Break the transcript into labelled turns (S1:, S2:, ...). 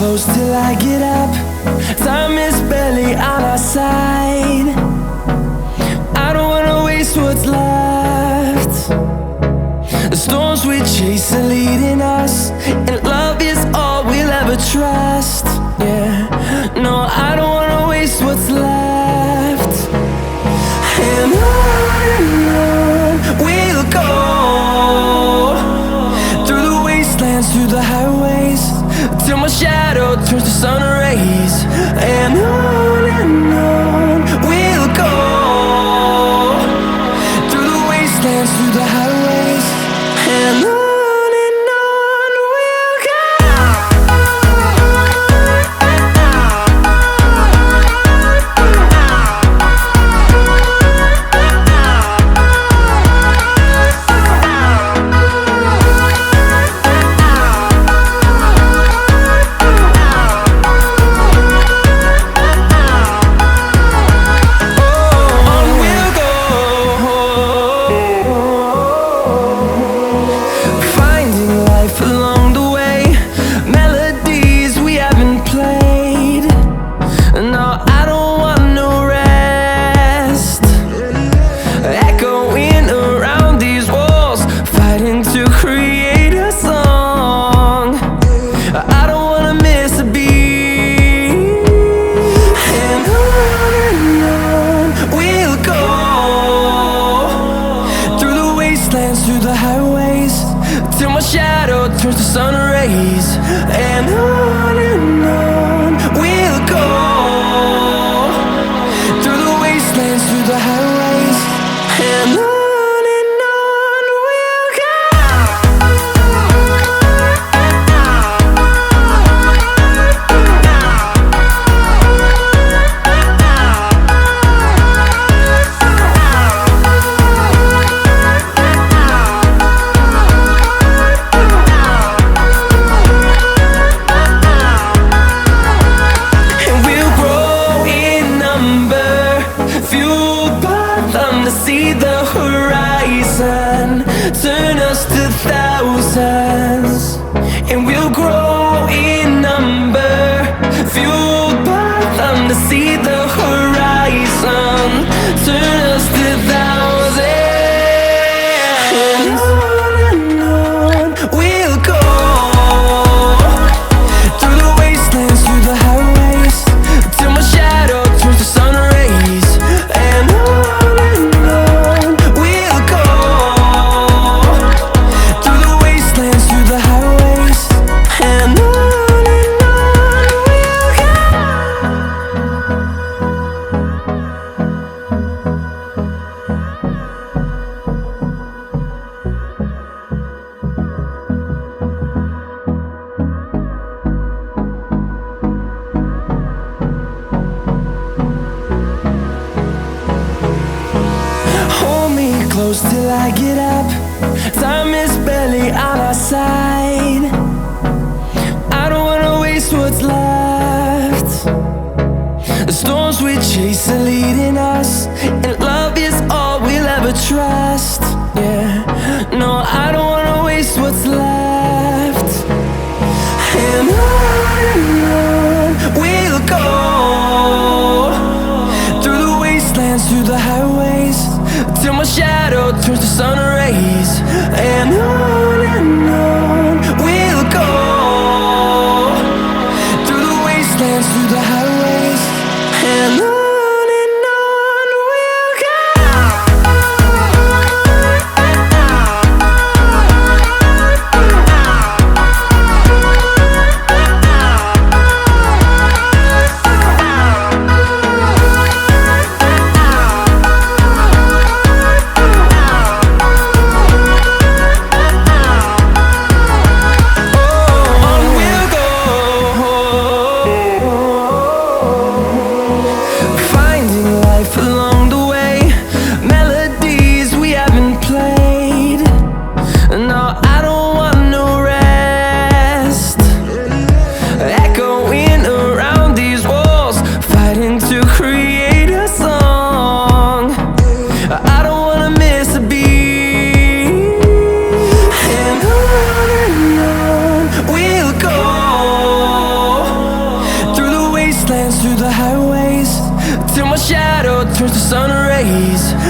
S1: close till I get up. Time is barely on our side. I don't wanna waste what's left. The storms we chase are leading us, and love is all we'll ever trust. Yeah, no, I don't wanna waste what's left. And on we'll go, through the wastelands, through the highways, till my shadow turns to sun rays. And on we'll go, through the wastelands, through the highways, and on we'll go. Through the highways, till my shadow turns to sun rays. And on we'll go, through the wastelands, through the highways, and on we'll go. See the horizon, turn us to thousands, and we'll grow in number, fueled by them. To see the horizon, turn us to thousands, and on we'll go, through the wastelands, through the highways, till my shadow turns to sun rays. And close till I get up. Time is barely on our side. I don't wanna waste what's left. The storms we chase are leading us, and love is all we'll ever trust. Yeah, no, I don't wanna waste what's left. And on we'll go, through the wastelands, through the highways, till my shadow turns to sun rays. And on we'll go, through the wastelands, through the highways, and on we'll go. we'll go, through the highways till my shadow turns to sun rays.